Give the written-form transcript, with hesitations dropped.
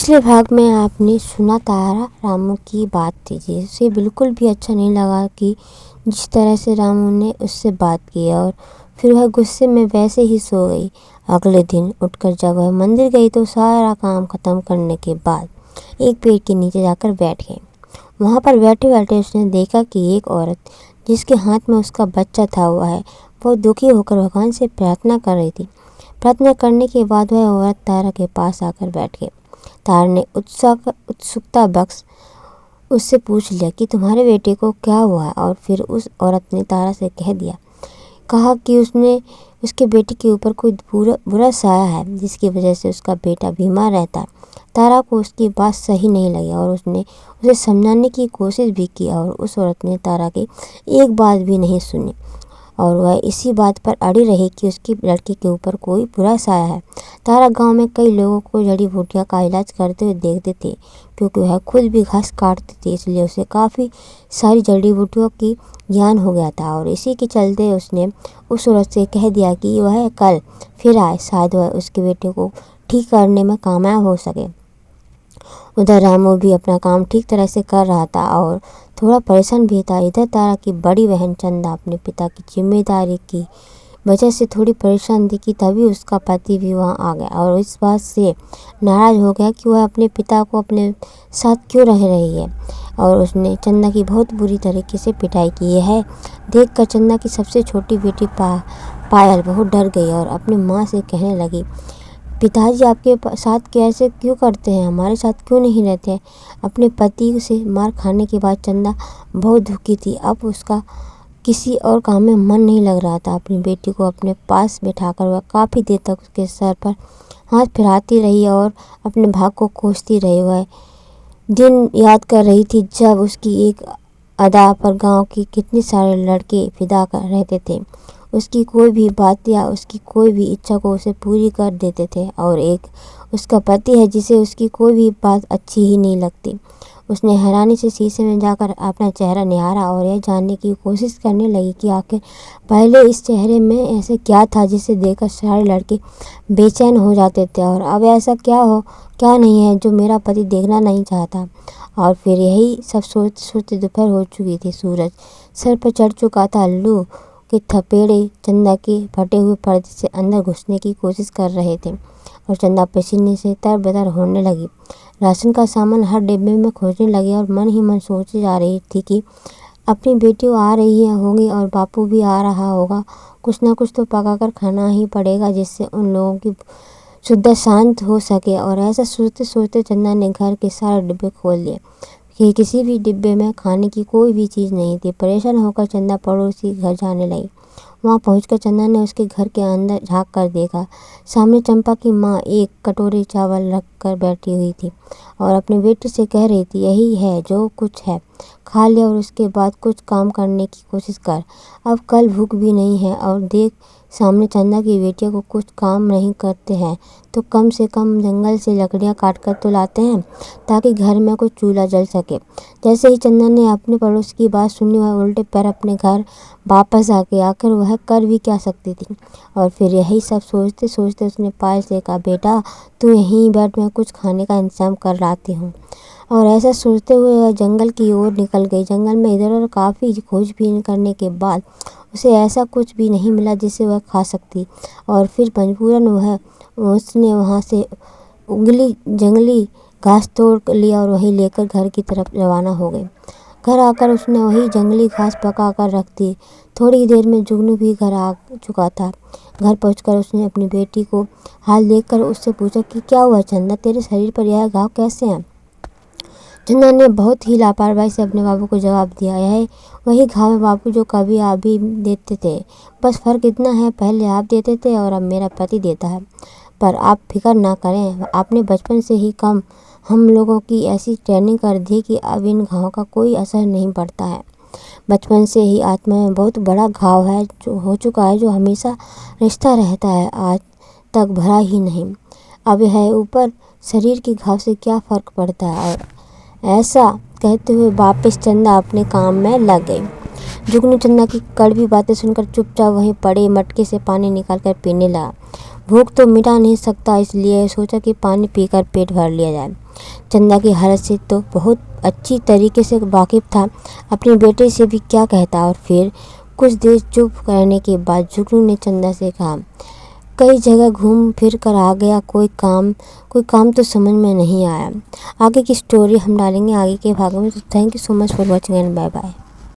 पिछले भाग में आपने सुना तारा रामू की बात थी जिसे बिल्कुल भी अच्छा नहीं लगा कि जिस तरह से रामू ने उससे बात की और फिर वह गुस्से में वैसे ही सो गई। अगले दिन उठकर जब वह मंदिर गई तो सारा काम खत्म करने के बाद एक पेड़ के नीचे जाकर बैठ गई। वहाँ पर बैठे बैठे उसने देखा कि एक औरत जिसके हाथ में उसका बच्चा था वह बहुत दुखी होकर भगवान से प्रार्थना कर रही थी। प्रार्थना करने के बाद वह औरत तारा के पास आकर बैठ गई। तारा ने उत्सुकता बख्श उससे पूछ लिया कि तुम्हारे बेटे को क्या हुआ है, और फिर उस औरत ने तारा से कहा कि उसके बेटे के ऊपर कोई बुरा साया है जिसकी वजह से उसका बेटा बीमार रहता है। तारा को उसकी बात सही नहीं लगी और उसने उसे समझाने की कोशिश भी की और उस औरत ने तारा की एक बात भी नहीं सुनी और वह इसी बात पर अड़ी रही कि उसकी लड़की के ऊपर कोई बुरा साया है। तारा गांव में कई लोगों को जड़ी बूटियां का इलाज करते हुए देखते थे क्योंकि वह खुद भी घास काटती थी, इसलिए उसे काफ़ी सारी जड़ी बूटियों की ज्ञान हो गया था और इसी के चलते उसने उस औरत से कह दिया कि वह कल फिर आए, शायद वह उसके बेटे को ठीक करने में कामयाब हो सके। उधर रामू भी अपना काम ठीक तरह से कर रहा था और थोड़ा परेशान भी था। इधर तारा की बड़ी बहन चंदा अपने पिता की जिम्मेदारी की वजह से थोड़ी परेशान थी कि तभी उसका पति भी वहां आ गया और इस बात से नाराज़ हो गया कि वह अपने पिता को अपने साथ क्यों रह रही है और उसने चंदा की बहुत बुरी तरीके से पिटाई की है। देखकर चंदा की सबसे छोटी बेटी पायल बहुत डर गई और अपनी माँ से कहने लगी, पिताजी आपके साथ कैसे क्यों करते हैं, हमारे साथ क्यों नहीं रहते। अपने पति से मार खाने के बाद चंदा बहुत दुखी थी। अब उसका किसी और काम में मन नहीं लग रहा था। अपनी बेटी को अपने पास बैठाकर वह काफ़ी देर तक उसके सर पर हाथ फिराती रही और अपने भाग को कोसती रही। वह दिन याद कर रही थी जब उसकी एक अदा पर गांव के कितने सारे लड़के फिदा कर रहते थे। उसकी कोई भी बात या उसकी कोई भी इच्छा को उसे पूरी कर देते थे और एक उसका पति है जिसे उसकी कोई भी बात अच्छी ही नहीं लगती। उसने हैरानी से शीशे में जाकर अपना चेहरा निहारा और यह जानने की कोशिश करने लगी कि आखिर पहले इस चेहरे में ऐसे क्या था जिसे देखकर सारे लड़के बेचैन हो जाते थे और अब ऐसा क्या नहीं है जो मेरा पति देखना नहीं चाहता। और फिर यही सब सोचते सोचते दोपहर हो चुकी थी। सूरज सर पर चढ़ चुका था। लू के थपेड़े चंदा के फटे हुए पर्दे से अंदर घुसने की कोशिश कर रहे थे और चंदा पसीने से तरबतर होने लगी। राशन का सामान हर डिब्बे में खोजने लगी और मन ही मन सोचे जा रही थी कि अपनी बेटी आ रही होगी और बापू भी आ रहा होगा, कुछ ना कुछ तो पकाकर खाना ही पड़ेगा जिससे उन लोगों की शुद्ध शांत हो सके। और ऐसा सोचते सोचते चंदा ने घर के सारे डिब्बे खोल लिए कि किसी भी डिब्बे में खाने की कोई भी चीज़ नहीं थी। परेशान होकर चंदा पड़ोसी घर जाने लगी। वहाँ पहुंचकर चंदा ने उसके घर के अंदर झांक कर देखा। सामने चंपा की माँ एक कटोरी चावल रख कर बैठी हुई थी और अपने बेटे से कह रही थी, यही है जो कुछ है, खा ले और उसके बाद कुछ काम करने की कोशिश कर, अब कल भूख भी नहीं है। और देख सामने चंदा की बेटियों को कुछ काम नहीं करते हैं तो कम से कम जंगल से लकड़ियाँ काट कर तो लाते हैं ताकि घर में कुछ चूल्हा जल सके। जैसे ही चंदा ने अपने पड़ोस की बात सुनी वह उल्टे पैर अपने घर वापस आ गई। आखिर वह कर भी क्या सकती थी। और फिर यही सब सोचते सोचते उसने पायल से कहा, बेटा तू यहीं बैठ, मैं कुछ खाने का इंतजाम कर लाती हूँ। और ऐसा सोचते हुए वह जंगल की ओर निकल गई। जंगल में इधर उधर काफ़ी खोजबीन करने के बाद उसे ऐसा कुछ भी नहीं मिला जिसे वह खा सकती और फिर मजबूरन उसने वहाँ से जंगली घास तोड़ लिया और वही लेकर घर की तरफ रवाना हो गई। घर आकर उसने वही जंगली घास पका कर रख दी। थोड़ी देर में जुगनू भी घर आ चुका था। घर पहुंचकर उसने अपनी बेटी को हाल देखकर उससे पूछा कि क्या हुआ चंदा, तेरे शरीर पर यह घाव कैसे हैं। चंदा ने बहुत ही लापरवाही से अपने बाबू को जवाब दिया, यह वही घाव है बाबू जो कभी आप भी देते थे, बस फ़र्क इतना है पहले आप देते थे और अब मेरा पति देता है। पर आप फिक्र ना करें, आपने बचपन से ही हम लोगों की ऐसी ट्रेनिंग कर दी कि अब इन घावों का कोई असर नहीं पड़ता है। बचपन से ही आत्मा में बहुत बड़ा घाव है जो हो चुका है, जो हमेशा रिश्ता रहता है, आज तक भरा ही नहीं। अब यह ऊपर शरीर के घाव से क्या फ़र्क पड़ता है। और ऐसा कहते हुए वापस चंदा अपने काम में लग गई। जुगनू चंदा की कड़वी बातें सुनकर चुपचाप वहीं पड़े मटके से पानी निकालकर पीने लगा। भूख तो मिटा नहीं सकता, इसलिए सोचा कि पानी पीकर पेट भर लिया जाए। चंदा की हालत से तो बहुत अच्छी तरीके से वाकिफ था, अपने बेटे से भी क्या कहता। और फिर कुछ देर चुप रहने के बाद जुगनू ने चंदा से कहा, कई जगह घूम फिर कर आ गया, कोई काम तो समझ में नहीं आया। आगे की स्टोरी हम डालेंगे आगे के भागों में। तो thank you so much for watching and bye bye.